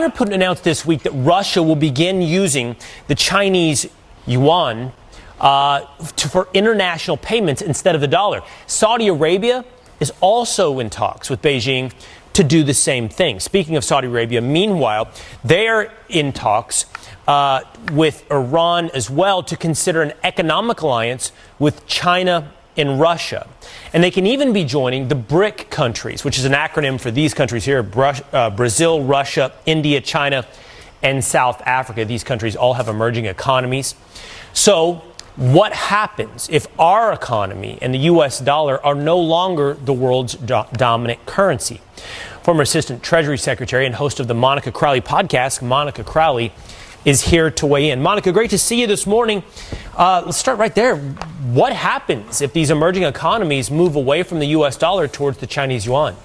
Vladimir Putin announced this week that Russia will begin using the Chinese yuan for international payments instead of the dollar. Saudi Arabia is also in talks with Beijing to do the same thing. Speaking of Saudi Arabia, meanwhile, they're in talks with Iran as well to consider an economic alliance with China and Russia. And they can even be joining the BRIC countries, which is an acronym for these countries here: Brazil, Russia, India, China, and South Africa. These countries all have emerging economies. So what happens if our economy and the U.S. dollar are no longer the world's dominant currency? Former Assistant Treasury Secretary and host of the Monica Crowley podcast, Monica Crowley, is here to weigh in. Monica, great to see you this morning. Let's start right there. What happens if these emerging economies move away from the U.S. dollar towards the Chinese yuan?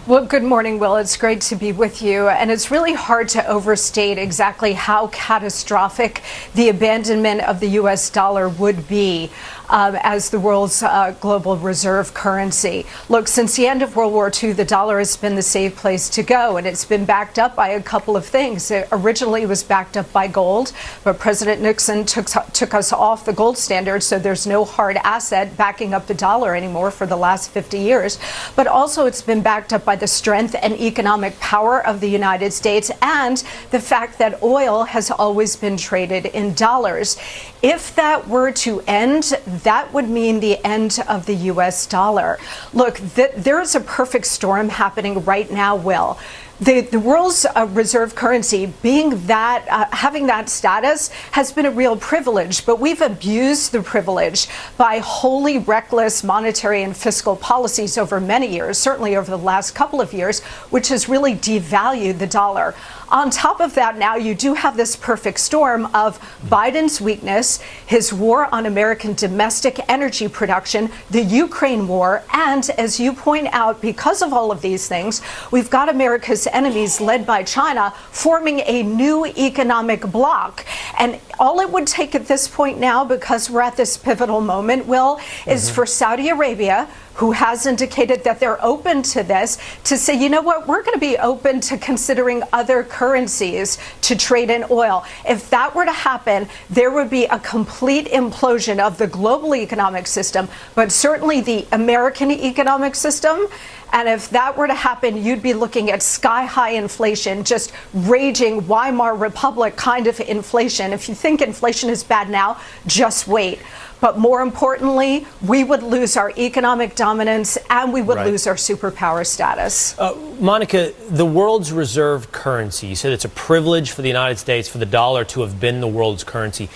Well, good morning, Will. It's great to be with you. And it's really hard to overstate exactly how catastrophic the abandonment of the U.S. dollar would be as the world's global reserve currency. Look, since the end of World War II, the dollar has been the safe place to go, and it's been backed up by a couple of things. It originally was backed up by gold, but President Nixon took us off the gold standard, so there's no hard asset backing up the dollar anymore for the last 50 years. But also it's been backed up by the strength and economic power of the United States and the fact that oil has always been traded in dollars. If that were to end, that would mean the end of the U.S. dollar. Look, there is a perfect storm happening right now, Will. The world's reserve currency being that, having that status has been a real privilege, but we've abused the privilege by wholly reckless monetary and fiscal policies over many years, certainly over the last couple of years, which has really devalued the dollar. On top of that, now you do have this perfect storm of Biden's weakness, his war on American domestic energy production, the Ukraine war, and as you point out, because of all of these things, we've got America's enemies led by China forming a new economic bloc. And all it would take at this point now, because we're at this pivotal moment, Will, is for Saudi Arabia, who has indicated that they're open to this, to say, you know what, we're going to be open to considering other currencies to trade in oil. If that were to happen, there would be a complete implosion of the global economic system, but certainly the American economic system. And if that were to happen, you'd be looking at sky-high inflation, just raging Weimar Republic kind of inflation. If you think inflation is bad now, just wait. But more importantly, we would lose our economic dominance and we would lose our superpower status. Monica, the world's reserve currency, you said it's a privilege for the United States for the dollar to have been the world's currency.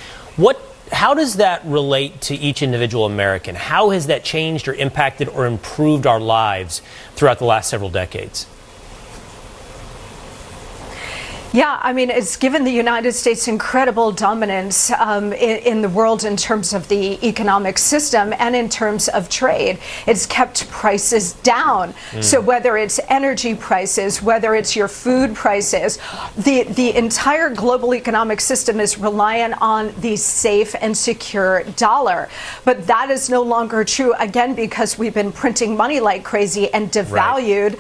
How does that relate to each individual American? How has that changed or impacted or improved our lives throughout the last several decades? Yeah, I mean, it's given the United States incredible dominance in the world in terms of the economic system and in terms of trade. It's kept prices down. So whether it's energy prices, whether it's your food prices, the entire global economic system is reliant on the safe and secure dollar. But that is no longer true, again, because we've been printing money like crazy and devalued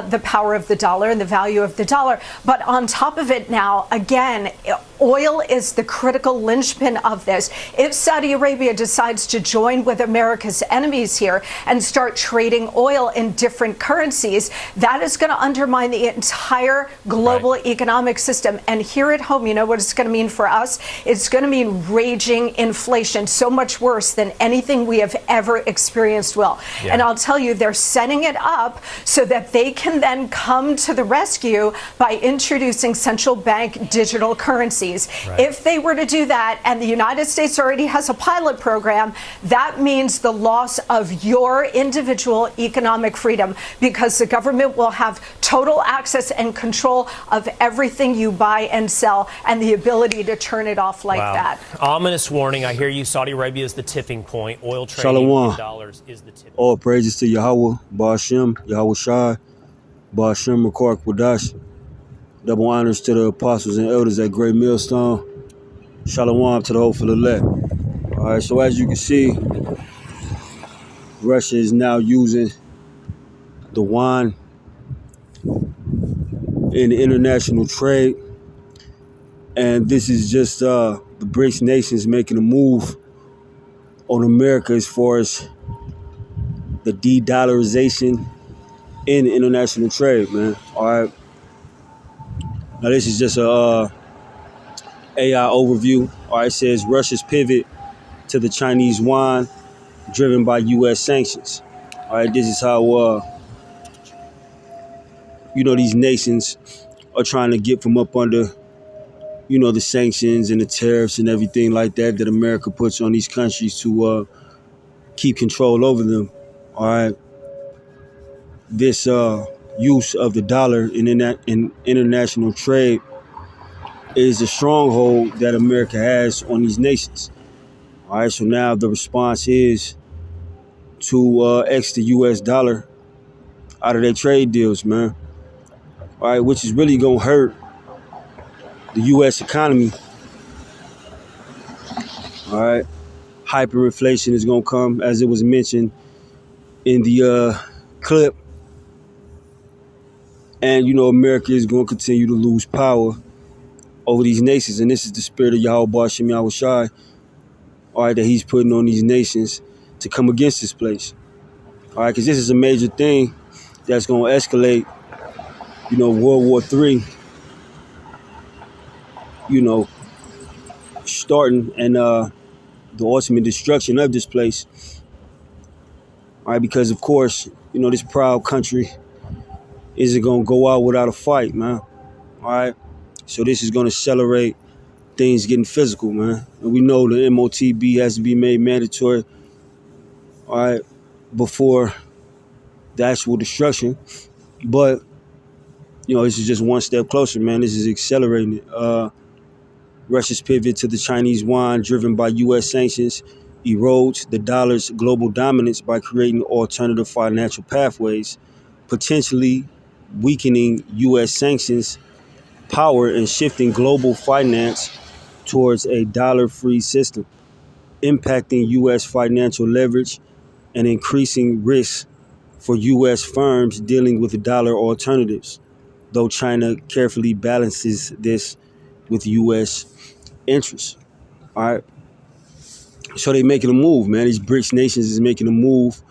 the power of the dollar and the value of the dollar. But on top of it now, again, oil is the critical linchpin of this. If Saudi Arabia decides to join with America's enemies here and start trading oil in different currencies, that is going to undermine the entire global economic system. And here at home, you know what it's going to mean for us? It's going to mean raging inflation, so much worse than anything we have ever experienced, Will. And I'll tell you, they're setting it up so that they can then come to the rescue by introducing central bank digital currencies. If they were to do that, and the United States already has a pilot program, that means the loss of your individual economic freedom, because the government will have total access and control of everything you buy and sell and the ability to turn it off like that. Ominous warning. I hear you. Saudi Arabia is the tipping point. Oil trading in dollars is the tipping point. All praises to Yahweh, Ba'ashem, Yahweh Shai, Ba'ashem, Rakar Kwadash. Double honors to the apostles and elders at Great Millstone. Shalom to the hopeful elect. All right, so as you can see, Russia is now using the yuan in international trade. And this is just the BRICS nations making a move on America as far as the de-dollarization in international trade, man. All right. Now this is just a AI overview. All right, it says Russia's pivot to the Chinese yuan driven by U.S. sanctions. All right, this is how these nations are trying to get from up under the sanctions and the tariffs and everything like that America puts on these countries to keep control over them. All right, this use of the dollar in international trade is a stronghold that America has on these nations. All right, so now the response is to X the U.S. dollar out of their trade deals, man. All right, which is really gonna hurt the U.S. economy. All right, hyperinflation is gonna come, as it was mentioned in the clip, and America is gonna continue to lose power over these nations, and this is the spirit of Yahweh Ba'Shem Yahushai, all right, that he's putting on these nations to come against this place. All right, because this is a major thing that's going to escalate, World War III, starting, and the ultimate destruction of this place. All right, because of course, this proud country isn't going to go out without a fight, man. All right, so this is going to accelerate things getting physical, man. And we know the MOTB has to be made mandatory, all right, before the actual destruction. But this is just one step closer, man. This is accelerating it. Russia's pivot to the Chinese yuan, driven by U.S. sanctions, erodes the dollar's global dominance by creating alternative financial pathways, potentially weakening U.S. sanctions power and shifting global finance towards a dollar-free system, impacting U.S. financial leverage and increasing risks for U.S. firms dealing with dollar alternatives, though China carefully balances this with U.S. interests. All right. So they're making a move, man. These BRICS nations is making a move,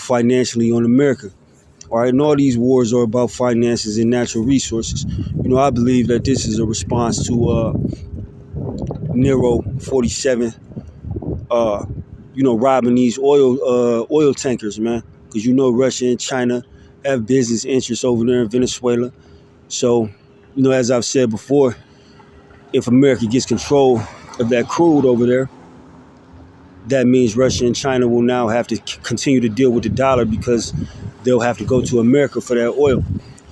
financially on America. All right. And all these wars are about finances and natural resources. I believe that this is a response to Nero 47, robbing these oil tankers, man. Because Russia and China have business interests over there in Venezuela. So, as I've said before, if America gets control of that crude over there, that means Russia and China will now have to continue to deal with the dollar because they'll have to go to America for that oil.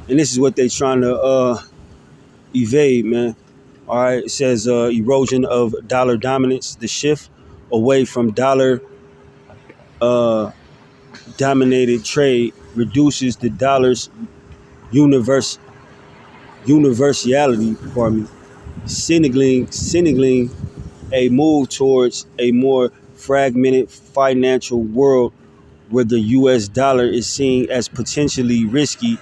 And this is what they're trying to evade, man. All right, it says erosion of dollar dominance, the shift away from dollar dominated trade reduces the dollar's universality, signaling a move towards a more fragmented financial world where the U.S. dollar is seen as potentially risky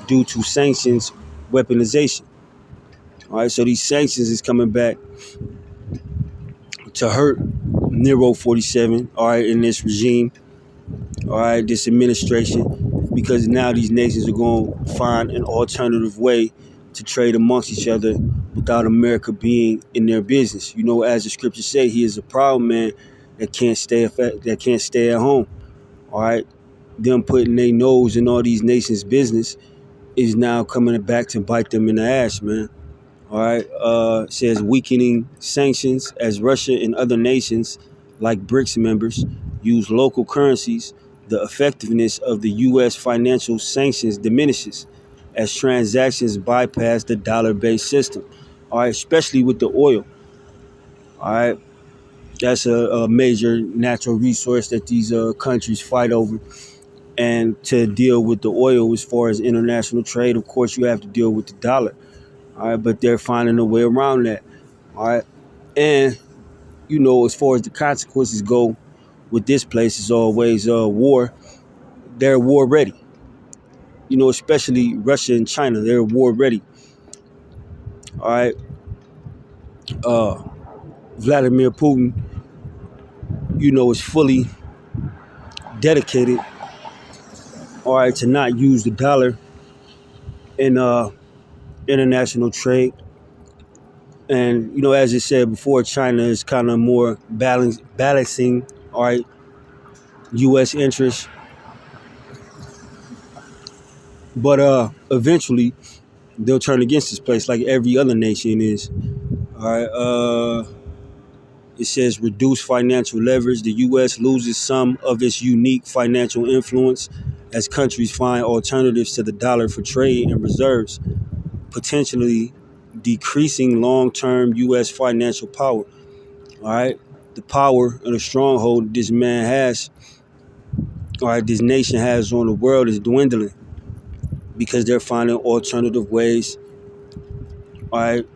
due to sanctions weaponization. All right, so these sanctions is coming back to hurt Nero 47, all right, in this regime, all right, this administration, because now these nations are going to find an alternative way to trade amongst each other without America being in their business. As the scriptures say, he is a proud man that can't stay at home. All right, them putting their nose in all these nations' business is now coming back to bite them in the ass, man. All right, it says weakening sanctions as Russia and other nations like BRICS members use local currencies. The effectiveness of the U.S. financial sanctions diminishes as transactions bypass the dollar-based system. All right, especially with the oil. All right, that's a major natural resource that these countries fight over. And to deal with the oil as far as international trade, of course, you have to deal with the dollar. All right, but they're finding a way around that. All right, and as far as the consequences go with this place, is always war. They're war ready. especially Russia and China. They're war ready. All right. Vladimir Putin, is fully dedicated, all right, to not use the dollar in international trade. And, as I said before, China is kind of more balancing, all right, U.S. interests. But eventually, they'll turn against this place like every other nation is. All right. It says reduce financial leverage. The U.S. loses some of its unique financial influence as countries find alternatives to the dollar for trade and reserves, potentially decreasing long-term U.S. financial power. All right. The power and the stronghold this man has, all right, this nation has on the world is dwindling because they're finding alternative ways, all right,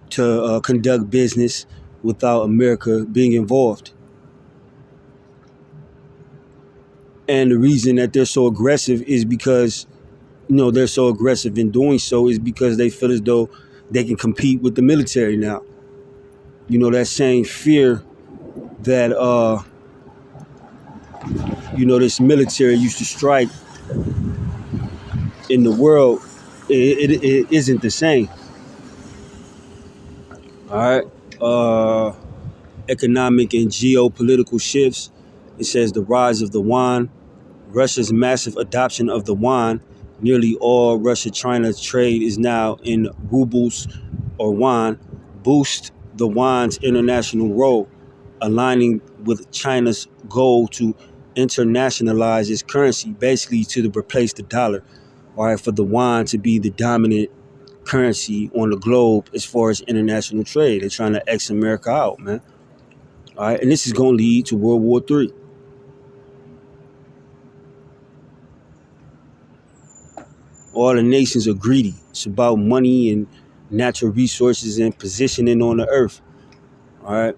to conduct business without America being involved. And the reason that they're so aggressive is because, they're so aggressive in doing so is because they feel as though they can compete with the military now. That same fear that, this military used to strike in the world, it isn't the same. All right. Economic and geopolitical shifts. It says the rise of the yuan, Russia's massive adoption of the yuan. Nearly all Russia-China trade is now in rubles or yuan, boost the yuan's international role, aligning with China's goal to internationalize its currency, basically to replace the dollar, all right, for the yuan to be the dominant currency on the globe as far as international trade. They're trying to X America out, man. All right, and this is going to lead to World War III. All the nations are greedy. It's about money and natural resources and positioning on the earth. All right.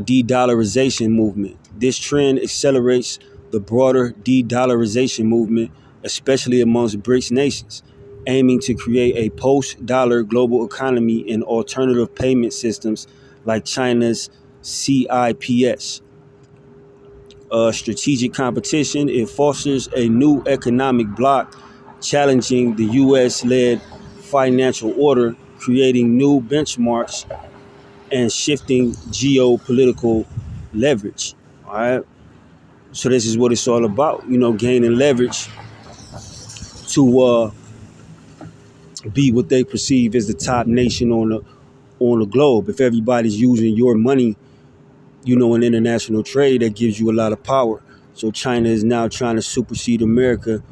De-dollarization movement. This trend accelerates the broader de-dollarization movement, especially amongst BRICS nations, aiming to create a post-dollar global economy and alternative payment systems like China's CIPS. Strategic competition. It fosters a new economic bloc, challenging the U.S.-led financial order, creating new benchmarks and shifting geopolitical leverage. All right. So this is what it's all about, gaining leverage to be what they perceive as the top nation on the globe. If everybody's using your money, in international trade, that gives you a lot of power. So China is now trying to supersede America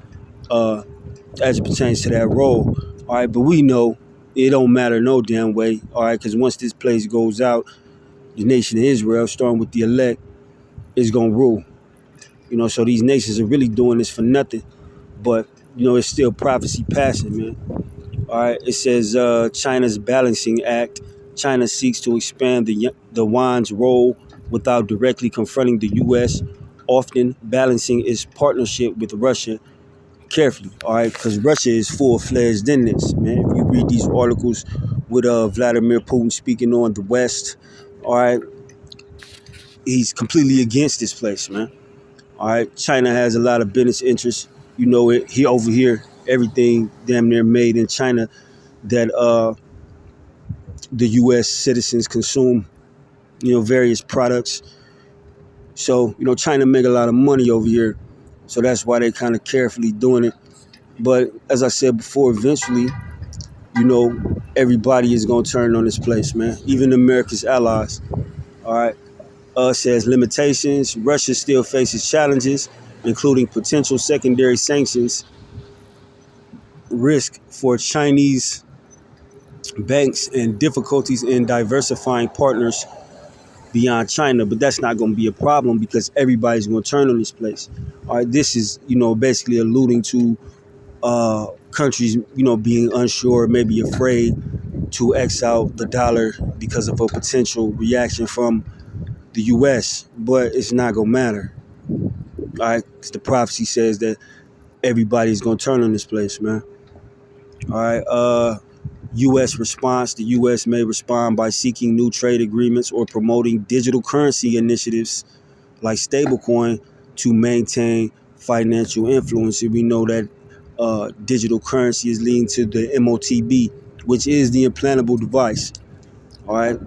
as it pertains to that role. All right, but we know it don't matter no damn way. All right, because once this place goes out, the nation of Israel, starting with the elect, is gonna rule. So these nations are really doing this for nothing, but it's still prophecy passing, man. All right, it says China's balancing act. China seeks to expand the yuan's role without directly confronting the U.S., often balancing its partnership with Russia carefully, all right, because Russia is full-fledged in this, man. If you read these articles with Vladimir Putin speaking on the West, all right, he's completely against this place, man. All right, China has a lot of business interests. He over here, everything damn near made in China that the U.S. citizens consume, various products. So, China make a lot of money over here. So that's why they're kind of carefully doing it. But as I said before, eventually, everybody is going to turn on this place, man. Even America's allies. All right. Says limitations. Russia still faces challenges, including potential secondary sanctions, risk for Chinese banks, and difficulties in diversifying partners beyond China. But that's not going to be a problem because everybody's going to turn on this place. All right, this is, basically alluding to countries, being unsure, maybe afraid to X out the dollar because of a potential reaction from the U.S., but it's not going to matter. All right, because the prophecy says that everybody's gonna turn on this place, man. All right. U.S. response: the U.S. may respond by seeking new trade agreements or promoting digital currency initiatives like stablecoin to maintain financial influence. And we know that digital currency is leading to the MOTB, which is the implantable device, all right,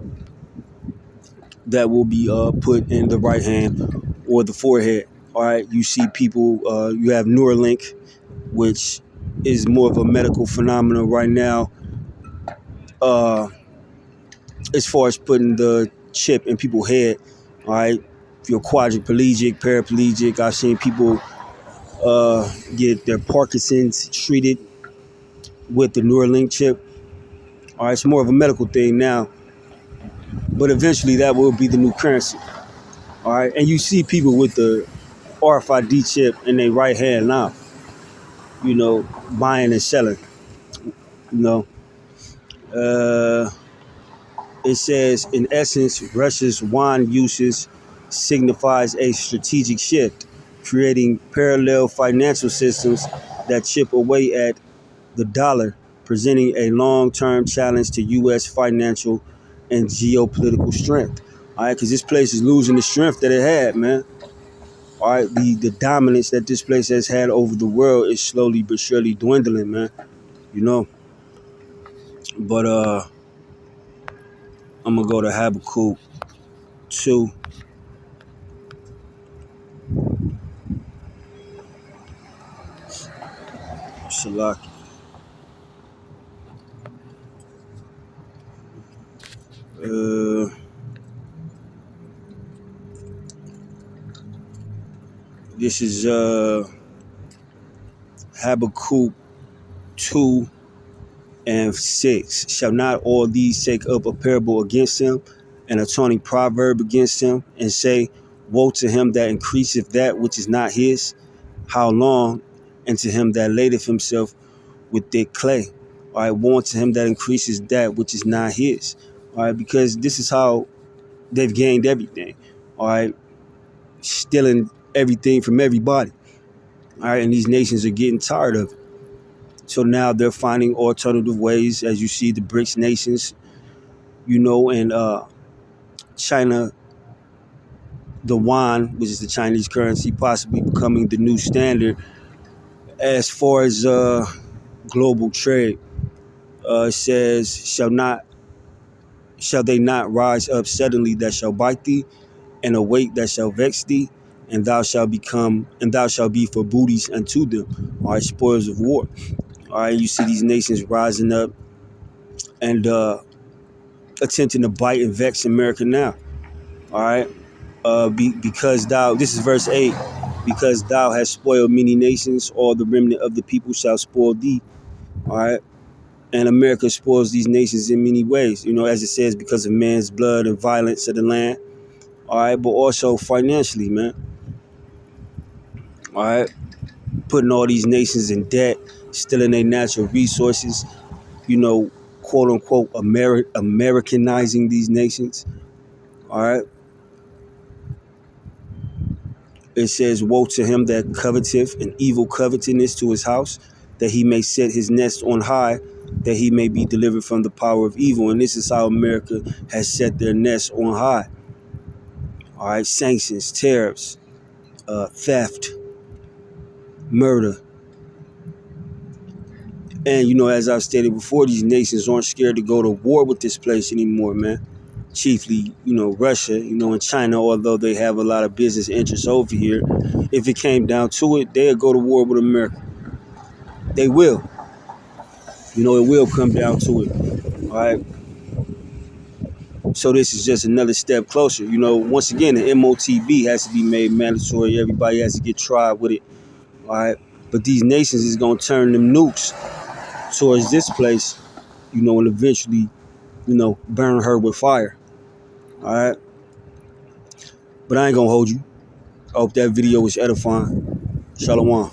that will be put in the right hand or the forehead. All right, you see people, you have Neuralink, which is more of a medical phenomenon right now, as far as putting the chip in people's head. All right, if you're quadriplegic, paraplegic, I've seen people get their Parkinson's treated with the Neuralink chip. All right, it's more of a medical thing now, but eventually that will be the new currency. All right, and you see people with the RFID chip in their right hand now, you know, buying and selling. You know, it says, in essence, Russia's yuan usage signifies a strategic shift, creating parallel financial systems that chip away at the dollar, presenting a long-term challenge to U.S. financial and geopolitical strength. All right, because this place is losing the strength that it had, man. All right, the dominance that this place has had over the world is slowly but surely dwindling, man. You know, but I'm gonna go to Habakkuk 2. Salaki. This is Habakkuk 2 and 6. Shall not all these take up a parable against him, and a taunting proverb against him, and say, woe to him that increaseth that which is not his? How long? And to him that ladeth himself with thick clay. All right, woe to him that increases that which is not his. All right, because this is how they've gained everything. All right, stealing everything from everybody. All right, and these nations are getting tired of it. So now they're finding alternative ways, as you see the BRICS nations, you know, and China, the yuan, which is the Chinese currency, possibly becoming the new standard as far as global trade. It says, shall they not rise up suddenly that shall bite thee, and awake that shall vex thee, and thou shalt be for booties unto them. All right, spoils of war. All right, you see these nations rising up and attempting to bite and vex America now. All right, because thou, this is verse 8, because thou hast spoiled many nations, all the remnant of the people shall spoil thee. All right, and America spoils these nations in many ways, you know, as it says, because of man's blood and violence of the land. All right, but also financially, man. All right, putting all these nations in debt, stealing their natural resources, you know, quote unquote, Americanizing these nations. All right. It says, woe to him that coveteth an evil covetousness to his house, that he may set his nest on high, that he may be delivered from the power of evil. And this is how America has set their nest on high. All right, sanctions, tariffs, theft, murder. And, you know, as I've stated before, these nations aren't scared to go to war with this place anymore, man. Chiefly, you know, Russia, you know, and China, although they have a lot of business interests over here. If it came down to it, they'll go to war with America. They will. You know, it will come down to it. All right. So this is just another step closer. You know, once again, the MOTB has to be made mandatory. Everybody has to get tried with it. All right. But these nations is going to turn them nukes towards this place, you know, and eventually, you know, burn her with fire. All right. But I ain't going to hold you. I hope that video was edifying. Shalom.